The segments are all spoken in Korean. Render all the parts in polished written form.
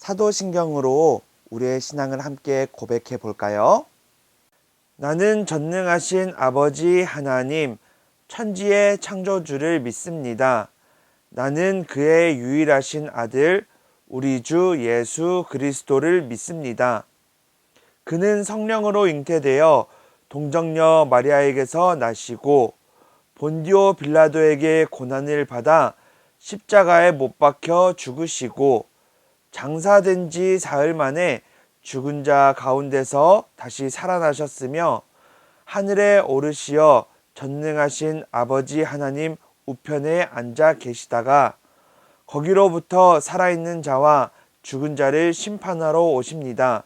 사도신경으로 우리의 신앙을 함께 고백해 볼까요? 나는 전능하신 아버지 하나님, 천지의 창조주를 믿습니다. 나는 그의 유일하신 아들, 우리 주 예수 그리스도를 믿습니다. 그는 성령으로 잉태되어 동정녀 마리아에게서 나시고 본디오 빌라도에게 고난을 받아 십자가에 못 박혀 죽으시고 장사된 지 사흘 만에 죽은 자 가운데서 다시 살아나셨으며 하늘에 오르시어 전능하신 아버지 하나님 우편에 앉아 계시다가 거기로부터 살아있는 자와 죽은 자를 심판하러 오십니다.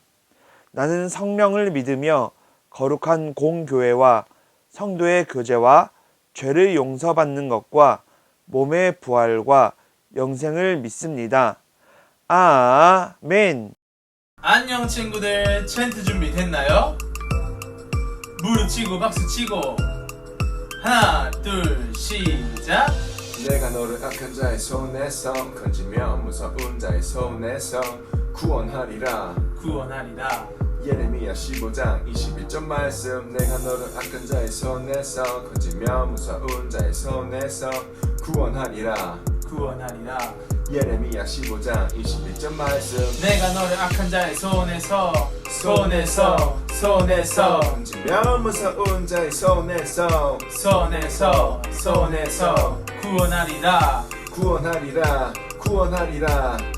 나는 성령을 믿으며 거룩한 공교회와 성도의 교제와 죄를 용서받는 것과 몸의 부활과 영생을 믿습니다. 아멘. 안녕 친구들, 챈트 준비됐나요? 무릎 치고 박수 치고 하나 둘 시작. 내가 너를 악한 자의 손에서 건지며 무서운 자의 손에서 구원하리라. 구원하리라. 예레미야 15장 21절 말씀. 내가 너를 악한 자의 손에서 건지며 무서운 자의 손에서 구원하리라. 구원하리라. 예레미야 15장 21절 말씀. 내가 너를 악한 자의 손에서 건지며 무서운 자의 손에서 구원하리라.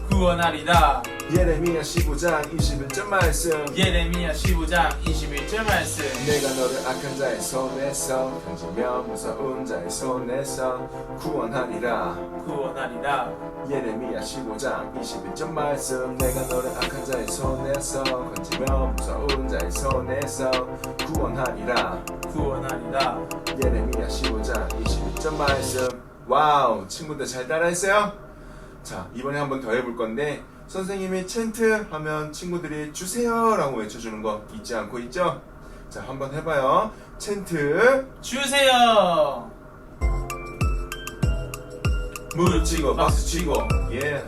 구원하리라. 예레미야 15장 21절 말씀. 예레미야 15장 21절 말씀. 내가 너를 악한 자의 손에서 건지며 무서운 자의 손에서 구원하리라. 구원하리라. 예레미야 15장 21절 말씀. 내가 너를 악한 자의 손에서 건지며 무서운 자의 손에서 구원하리라. 구원하리라. 예레미야 15장 21절 말씀. 와우, 친구들 잘 따라했어요? 자, 이번에 한번 더 해볼 건데 선생님이 챈트 하면 친구들이 주세요 라고 외쳐주는 거 잊지 않고 있죠? 자, 한번 해봐요. 챈트 주세요. 무릎 치고 박수 치고 예.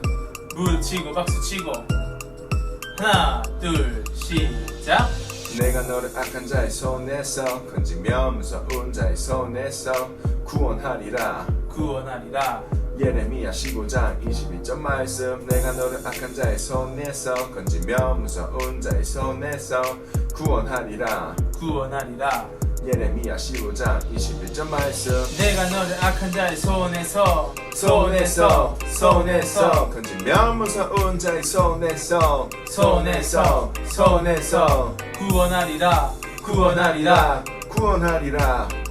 무릎 치고 박수 치고 하나 둘 시작. 내가 너를 악한 자의 손에서 건지며 무서운 자의 손에서 구원하리라. 구원하리라. 예레미야 15장 22절 말씀. 내가 너를 악한 자의 손에서 건지며 무서운 자의 손에서 구원하리라. 구원하리라. 예레미야 15장 21절 말씀. 내가 너를 악한 자의 손에서 건지며 무서운 자의 손에서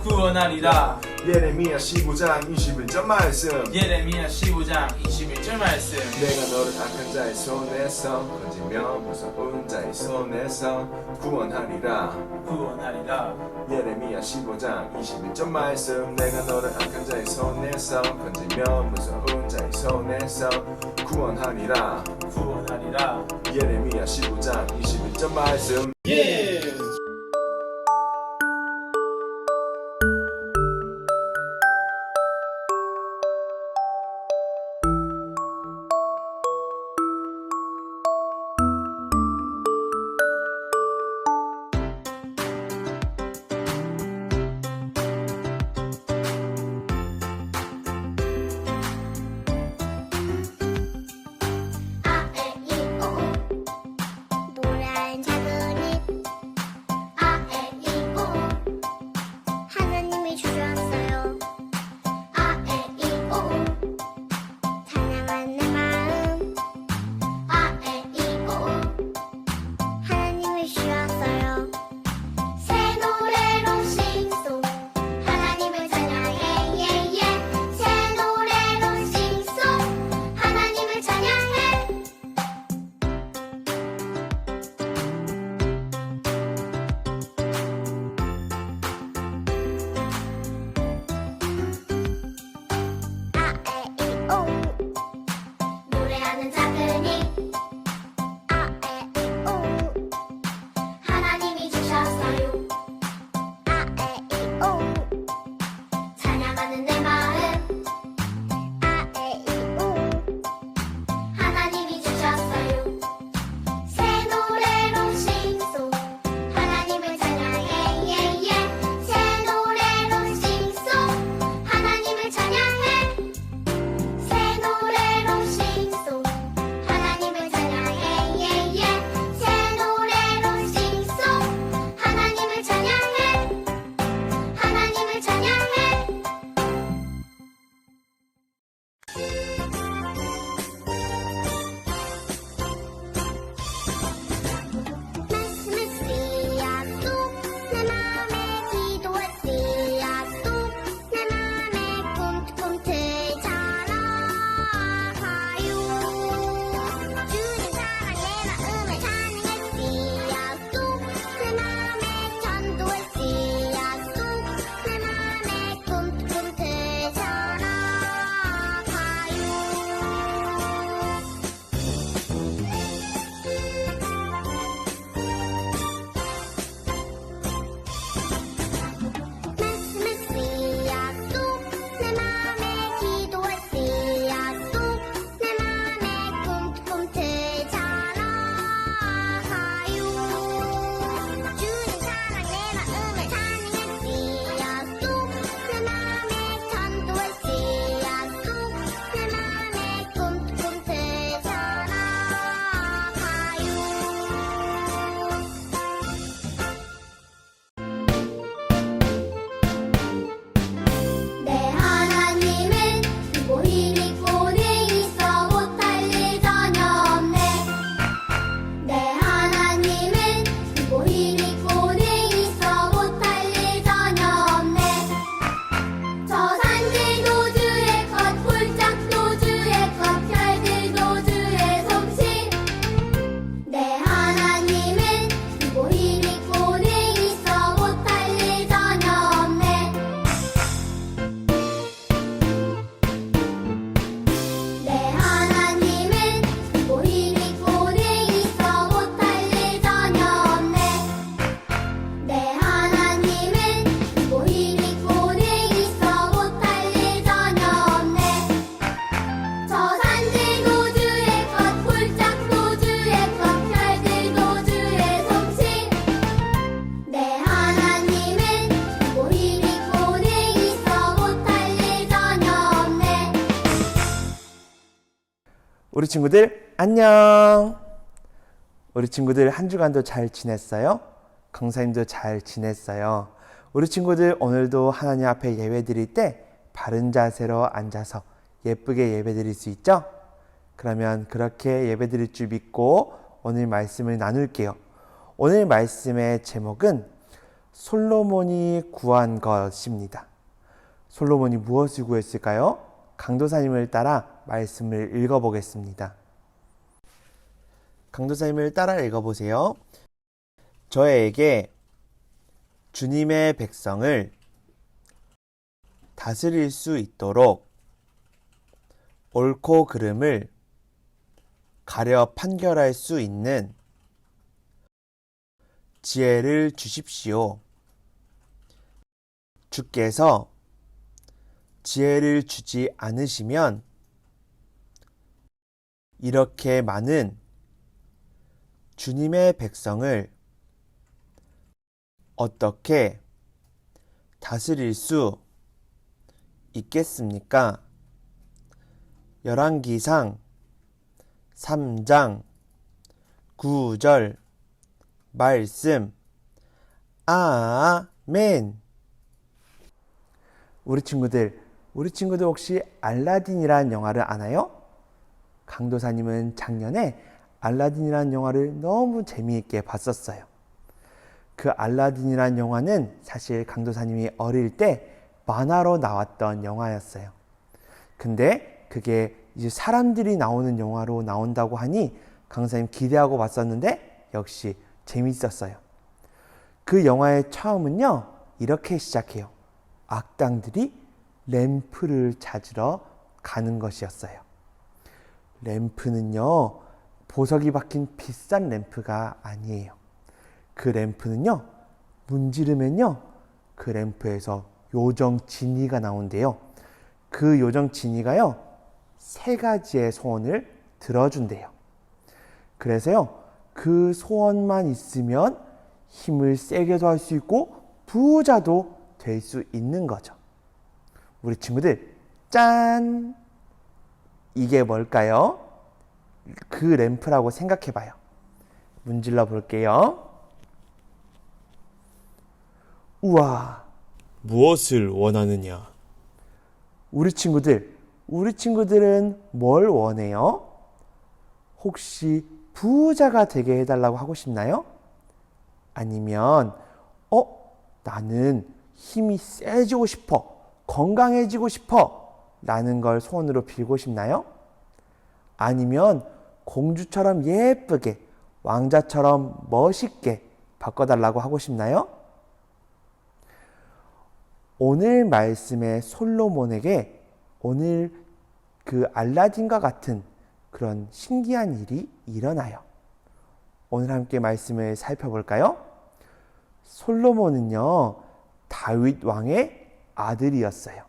구원하리라. 예레미야 15장 21절 말씀. 예레미야 15장 21절 말씀. 내가 너를 악한 자의 손에서 건지며 무서운 자의 손에서 구원하리라. 구원하리라. 예레미야 15장 21절 말씀. 내가 너를 악한 자의 손에서 건지며 무서운 자의 손에서 구원하리라. 구원하리라. 예레미야 15장 21절 말씀. 예. 우리 친구들 안녕. 우리 친구들 한 주간도 잘 지냈어요? 강사님도 잘 지냈어요? 우리 친구들 오늘도 하나님 앞에 예배 드릴 때 바른 자세로 앉아서 예쁘게 예배 드릴 수 있죠? 그러면 그렇게 예배 드릴 줄 믿고 오늘 말씀을 나눌게요. 오늘 말씀의 제목은 솔로몬이 구한 것입니다. 솔로몬이 무엇을 구했을까요? 강도사님을 따라 말씀을 읽어보겠습니다. 강도사님을 따라 읽어보세요. 저에게 주님의 백성을 다스릴 수 있도록 옳고 그름을 가려 판결할 수 있는 지혜를 주십시오. 주께서 지혜를 주지 않으시면 이렇게 많은 주님의 백성을 어떻게 다스릴 수 있겠습니까? 열왕기상 3장 9절 말씀. 아멘. 우리 친구들 혹시 알라딘이라는 영화를 아나요? 강도사님은 작년에 알라딘이라는 영화를 너무 재미있게 봤었어요. 그 알라딘이라는 영화는 사실 강도사님이 어릴 때 만화로 나왔던 영화였어요. 근데 그게 이제 사람들이 나오는 영화로 나온다고 하니 강도사님 기대하고 봤었는데 역시 재밌었어요. 그 영화의 처음은요, 이렇게 시작해요. 악당들이 램프를 찾으러 가는 것이었어요. 램프는요, 보석이 박힌 비싼 램프가 아니에요. 그 램프는요, 문지르면요, 그 램프에서 요정 지니가 나온대요. 그 요정 지니가요, 3가지의 소원을 들어준대요. 그래서요, 그 소원만 있으면 힘을 세게도 할 수 있고 부자도 될 수 있는 거죠. 우리 친구들, 짠! 이게 뭘까요? 그 램프라고 생각해 봐요. 문질러 볼게요. 우와, 무엇을 원하느냐? 우리 친구들은 뭘 원해요? 혹시 부자가 되게 해달라고 하고 싶나요? 아니면 나는 힘이 세지고 싶어, 건강해지고 싶어 라는 걸 소원으로 빌고 싶나요? 아니면 공주처럼 예쁘게, 왕자처럼 멋있게 바꿔달라고 하고 싶나요? 오늘 말씀의 솔로몬에게 오늘 그 알라딘과 같은 그런 신기한 일이 일어나요. 오늘 함께 말씀을 살펴볼까요? 솔로몬은요, 다윗 왕의 아들이었어요.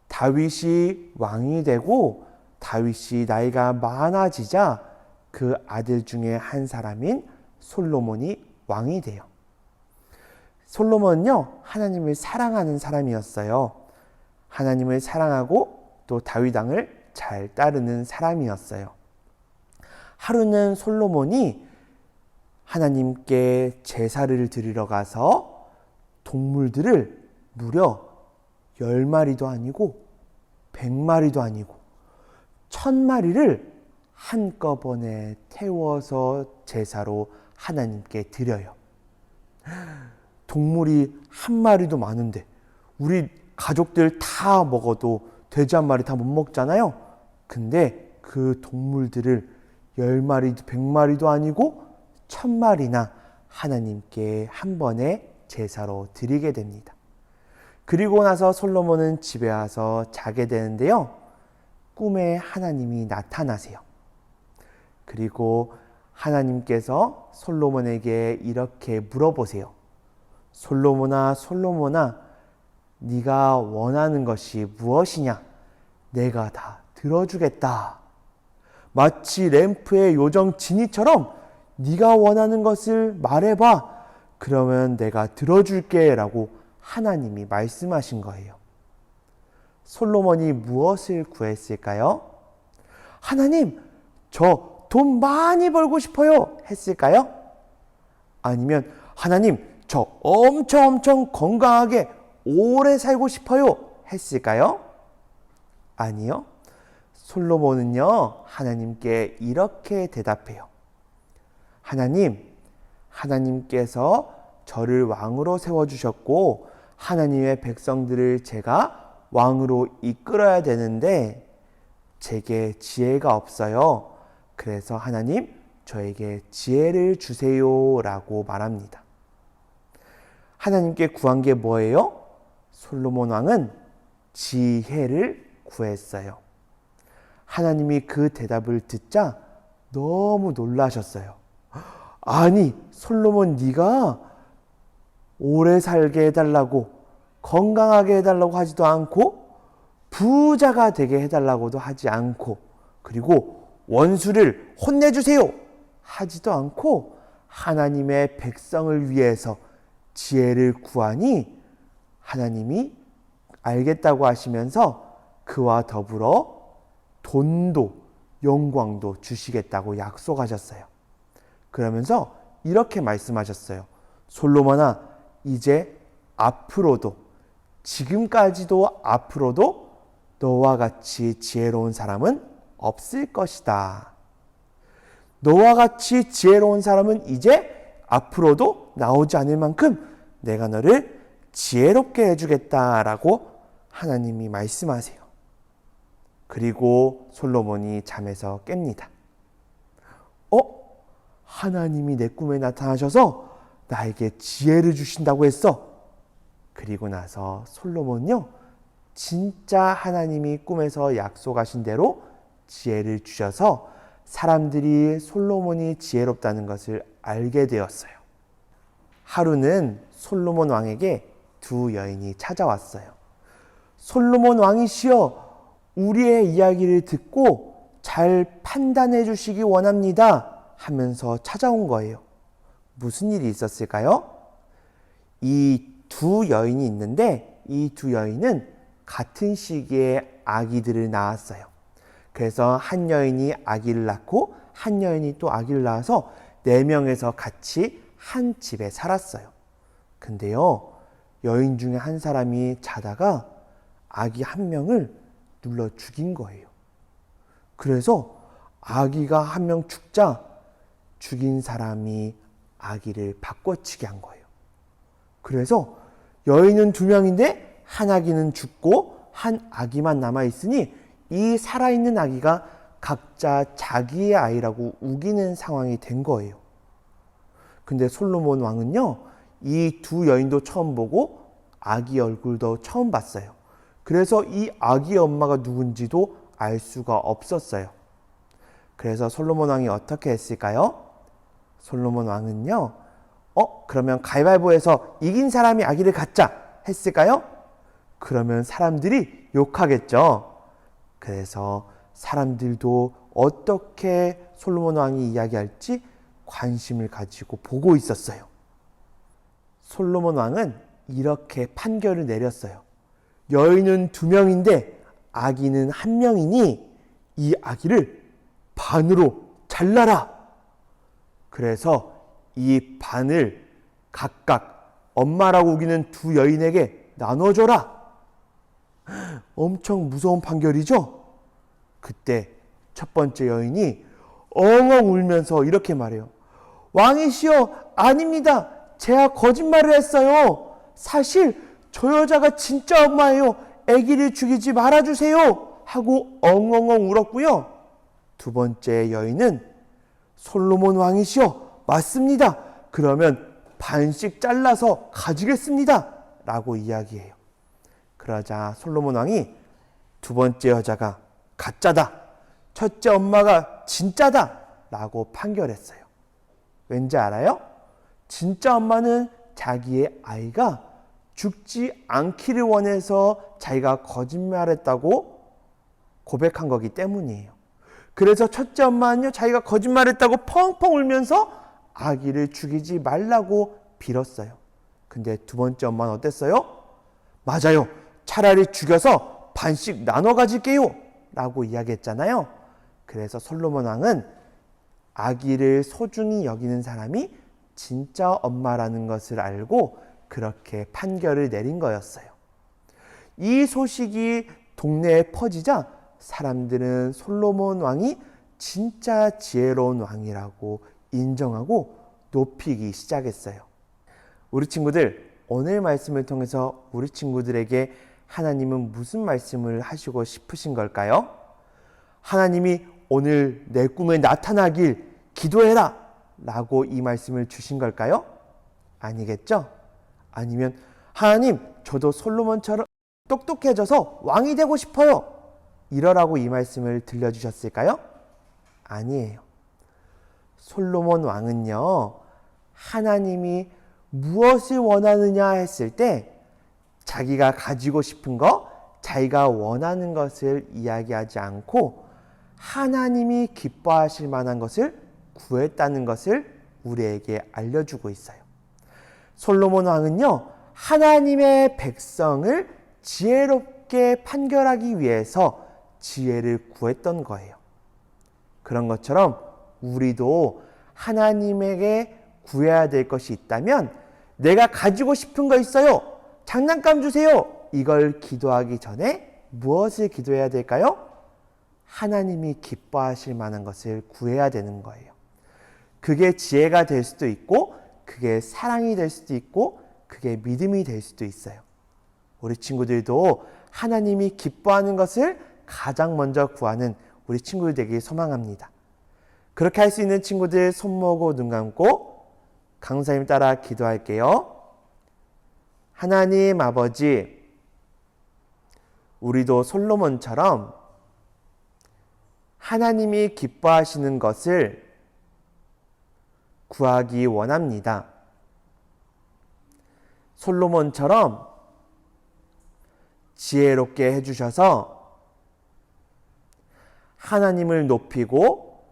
다윗이 왕이 되고 다윗이 나이가 많아지자 그 아들 중에 한 사람인 솔로몬이 왕이 돼요. 솔로몬은요, 하나님을 사랑하는 사람이었어요. 하나님을 사랑하고 또 다윗 왕을 잘 따르는 사람이었어요. 하루는 솔로몬이 하나님께 제사를 드리러 가서 동물들을 무려 10마리도 아니고 100마리도 아니고 1000마리를 한꺼번에 태워서 제사로 하나님께 드려요. 동물이 한 마리도 많은데 우리 가족들 다 먹어도 돼지 한 마리 다 못 먹잖아요. 근데 그 동물들을 10마리도 100마리도 아니고 1000마리나 하나님께 한 번에 제사로 드리게 됩니다. 그리고 나서 솔로몬은 집에 와서 자게 되는데요. 꿈에 하나님이 나타나세요. 그리고 하나님께서 솔로몬에게 이렇게 물어보세요. 솔로몬아, 네가 원하는 것이 무엇이냐? 내가 다 들어주겠다. 마치 램프의 요정 지니처럼 네가 원하는 것을 말해봐. 그러면 내가 들어줄게 라고 하나님이 말씀하신 거예요. 솔로몬이 무엇을 구했을까요? 하나님, 저 돈 많이 벌고 싶어요 했을까요? 아니면 하나님 저 엄청 건강하게 오래 살고 싶어요 했을까요? 아니요. 솔로몬은요 하나님께 이렇게 대답해요. 하나님께서 저를 왕으로 세워주셨고 하나님의 백성들을 제가 왕으로 이끌어야 되는데 제게 지혜가 없어요. 그래서 하나님 저에게 지혜를 주세요 라고 말합니다. 하나님께 구한 게 뭐예요? 솔로몬 왕은 지혜를 구했어요. 하나님이 그 대답을 듣자 너무 놀라셨어요. 아니 솔로몬 네가 오래 살게 해달라고 건강하게 해달라고 하지도 않고 부자가 되게 해달라고도 하지 않고 그리고 원수를 혼내주세요 하지도 않고 하나님의 백성을 위해서 지혜를 구하니 하나님이 알겠다고 하시면서 그와 더불어 돈도 영광도 주시겠다고 약속하셨어요. 그러면서 이렇게 말씀하셨어요. 솔로몬아 이제 앞으로도 지금까지도 앞으로도 너와 같이 지혜로운 사람은 없을 것이다. 너와 같이 지혜로운 사람은 이제 앞으로도 나오지 않을 만큼 내가 너를 지혜롭게 해주겠다라고 하나님이 말씀하세요. 그리고 솔로몬이 잠에서 깹니다. 하나님이 내 꿈에 나타나셔서 나에게 지혜를 주신다고 했어. 그리고 나서 솔로몬요 진짜 하나님이 꿈에서 약속하신 대로 지혜를 주셔서 사람들이 솔로몬이 지혜롭다는 것을 알게 되었어요. 하루는 솔로몬 왕에게 두 여인이 찾아왔어요. 솔로몬 왕이시여 우리의 이야기를 듣고 잘 판단해 주시기 원합니다 하면서 찾아온 거예요. 무슨 일이 있었을까요? 이 두 여인이 있는데 이 두 여인은 같은 시기에 아기들을 낳았어요. 그래서 한 여인이 아기를 낳고 한 여인이 또 아기를 낳아서 4명에서 같이 한 집에 살았어요. 근데요, 여인 중에 한 사람이 자다가 아기 한 명을 눌러 죽인 거예요. 그래서 아기가 한 명 죽자 죽인 사람이 아기를 바꿔치기 한 거예요. 그래서 여인은 2명인데 한 아기는 죽고 한 아기만 남아있으니 이 살아있는 아기가 각자 자기의 아이라고 우기는 상황이 된 거예요. 근데 솔로몬 왕은요, 이 두 여인도 처음 보고 아기 얼굴도 처음 봤어요. 그래서 이 아기의 엄마가 누군지도 알 수가 없었어요. 그래서 솔로몬 왕이 어떻게 했을까요? 솔로몬 왕은요, 그러면 가위바위보에서 이긴 사람이 아기를 갖자 했을까요? 그러면 사람들이 욕하겠죠. 그래서 사람들도 어떻게 솔로몬 왕이 이야기할지 관심을 가지고 보고 있었어요. 솔로몬 왕은 이렇게 판결을 내렸어요. 여인은 2명인데 아기는 1명이니 이 아기를 반으로 잘라라. 그래서 이 반을 각각 엄마라고 우기는 2 여인에게 나눠줘라. 엄청 무서운 판결이죠? 그때 첫 번째 여인이 엉엉 울면서 이렇게 말해요. 왕이시여, 아닙니다. 제가 거짓말을 했어요. 사실 저 여자가 진짜 엄마예요. 아기를 죽이지 말아주세요. 하고 엉엉엉 울었고요. 두 번째 여인은 솔로몬 왕이시여, 맞습니다. 그러면 반씩 잘라서 가지겠습니다. 라고 이야기해요. 그러자 솔로몬 왕이 두 번째 여자가 가짜다, 첫째 엄마가 진짜다 라고 판결했어요. 왠지 알아요? 진짜 엄마는 자기의 아이가 죽지 않기를 원해서 자기가 거짓말했다고 고백한 거기 때문이에요. 그래서 첫째 엄마는요, 자기가 거짓말했다고 펑펑 울면서 아기를 죽이지 말라고 빌었어요. 근데 두 번째 엄마는 어땠어요? 맞아요. 차라리 죽여서 반씩 나눠 가질게요 라고 이야기했잖아요. 그래서 솔로몬 왕은 아기를 소중히 여기는 사람이 진짜 엄마라는 것을 알고 그렇게 판결을 내린 거였어요. 이 소식이 동네에 퍼지자 사람들은 솔로몬 왕이 진짜 지혜로운 왕이라고 인정하고 높이기 시작했어요. 우리 친구들, 오늘 말씀을 통해서 우리 친구들에게 하나님은 무슨 말씀을 하시고 싶으신 걸까요? 하나님이 오늘 내 꿈에 나타나길 기도해라 라고 이 말씀을 주신 걸까요? 아니겠죠? 아니면 하나님, 저도 솔로몬처럼 똑똑해져서 왕이 되고 싶어요 이러라고 이 말씀을 들려주셨을까요? 아니에요. 솔로몬 왕은요, 하나님이 무엇을 원하느냐 했을 때 자기가 가지고 싶은 거, 자기가 원하는 것을 이야기하지 않고 하나님이 기뻐하실 만한 것을 구했다는 것을 우리에게 알려주고 있어요. 솔로몬 왕은요, 하나님의 백성을 지혜롭게 판결하기 위해서 지혜를 구했던 거예요. 그런 것처럼 우리도 하나님에게 구해야 될 것이 있다면, 내가 가지고 싶은 거 있어요, 장난감 주세요, 이걸 기도하기 전에 무엇을 기도해야 될까요? 하나님이 기뻐하실 만한 것을 구해야 되는 거예요. 그게 지혜가 될 수도 있고, 그게 사랑이 될 수도 있고, 그게 믿음이 될 수도 있어요. 우리 친구들도 하나님이 기뻐하는 것을 가장 먼저 구하는 우리 친구들 되길 소망합니다. 그렇게 할 수 있는 친구들 손 모으고 눈 감고 강사님 따라 기도할게요. 하나님 아버지, 우리도 솔로몬처럼 하나님이 기뻐하시는 것을 구하기 원합니다. 솔로몬처럼 지혜롭게 해주셔서 하나님을 높이고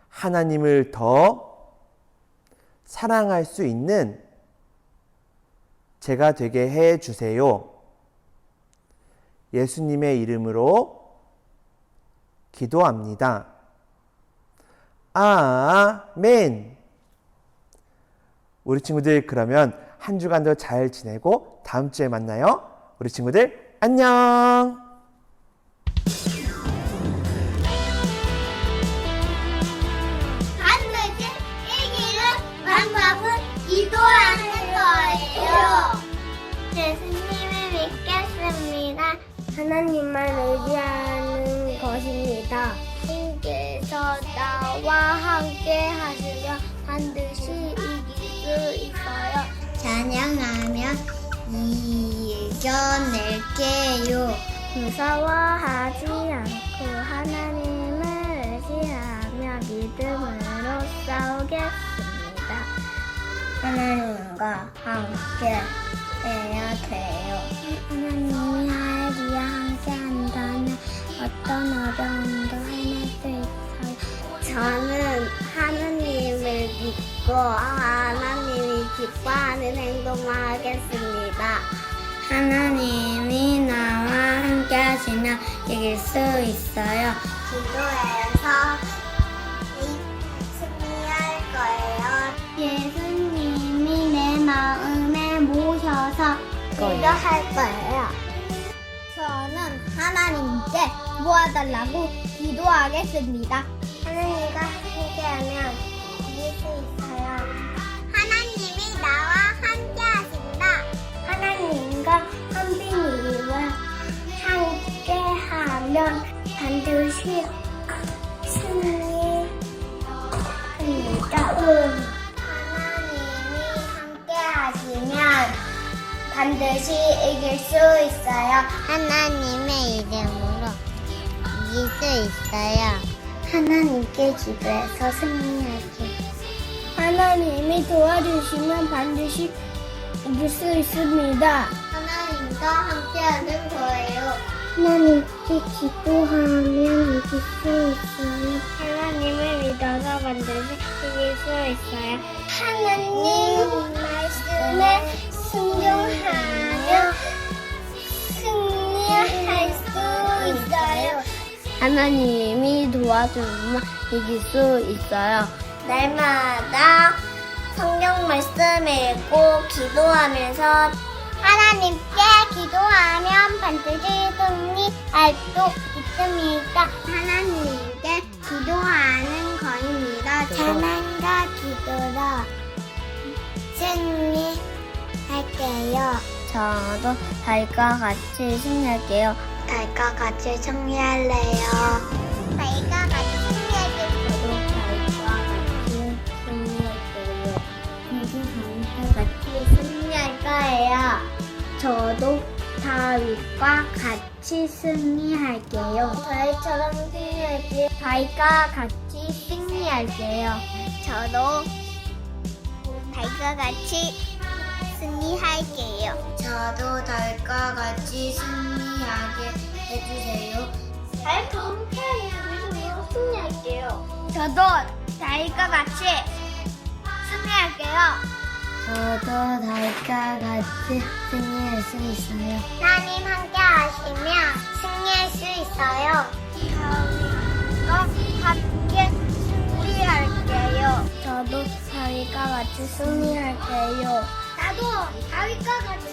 하나님을 더 사랑할 수 있는 제가 되게 해 주세요. 예수님의 이름으로 기도합니다. 아멘. 우리 친구들, 그러면 한 주간도 잘 지내고 다음 주에 만나요. 우리 친구들 안녕. 반드시 이기는 방법은 기도하는 거예요. 예수님을 믿겠습니다. 하나님만 의지하는 것입니다. 주께서 나와 함께 하시면 반드시 이길 수 있어요. 찬양하며 이겨낼게요. 무서워하지 않고 하나님을 의지하며 믿음으로 싸우겠습니다. 하나님과 함께 해야 돼요. 하나님이 하엘이와 함께 한다면 어떤 어려움도 해낼 수 있어요. 저는 하나님을 믿고 하나님이 기뻐하는 행동을 하겠습니다. 하나님이 나와 함께 하시면 이길 수 있어요. 기도해서 승리할 거예요. 예수님이 내 마음에 모셔서 기도할 거예요. 저는 하나님께 도와달라고 기도하겠습니다. 하나님과 함께하면 이길 수 있어요. 하나님이 나와 함께 하신다. 하나님과 한빈이와 함께하면 반드시 승리합니다. 하나님이 함께하시면 반드시 이길 수 있어요. 하나님의 이름으로 이길 수 있어요. 하나님께 기도해서 승리할게요. 하나님이 도와주시면 반드시 이길 수 있습니다. 하나님과 함께하는 거예요. 하나님께 기도하면 이길 수 있어요. 하나님을 믿어서 반드시 이길 수 있어요. 하나님 말씀에 순종하면 승리할 수 있어요. 하나님이 도와주면 이길 수 있어요. 날마다 성경 말씀 읽고 기도하면서 하나님께 기도하면 반드시 승리할 수 있습니다. 하나님께 기도하는 거입니다. 찬양과 기도로 승리할게요. 저도 달과 같이 승리할게요. 달과 같이 승리할래요. 달과 같이 승리할게요. 저도 달과 같이 승리할게요. 저도 달과 같이 승리할게요. 저희처럼 승리할게요. 달과 같이 승리할게요. 저도 달과 같이 승리할게요. 저도 달과 같이 승리하게 해주세요. 달과 함께하는 승리할게요. 저도 달과 같이 승리할게요. 저도 달과 같이 승리할 수 있어요. 하나님 함께 하시면 승리할 수 있어요. 달과 함께 승리할게요. 저도 달과 같이 승리할게요. 나도 달과 같이